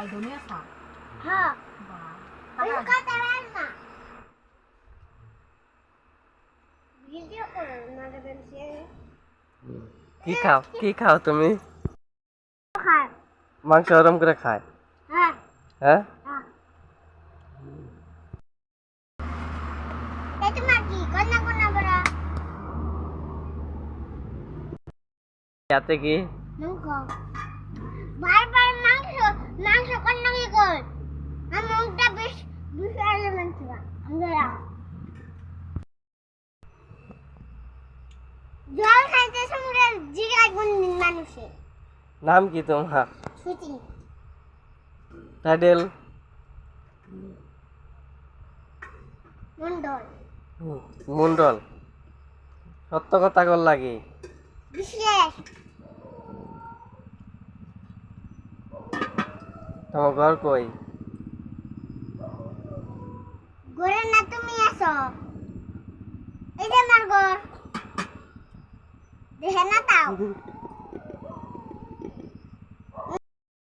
খাই ধনিয়া শাক হ্যাঁ বাহ ওই কথা বল না ভিডিও করো না বলছি কি খাও তুমি খায় মাংস ওরম করে খায় হ্যাঁ হ্যাঁ হ্যাঁ এটা মাটি কোনা কোনা বড় ইয়াতে কি মুখো বারবার মাংস মাংস কোনা কি কর আমি মুখটা বেশ বেশ এলিমেন্ট না আমরা জল খাইতে সময় জিগায় কোন মানুষে নাম কি তোমার ছুটি টাইটেল মন্ডল মন্ডল সত্য কথা কর লাগি বিশেষ তোমার ঘর কই ঘরে না তুমি আসো এই যে আমার ঘর দেখে না তাও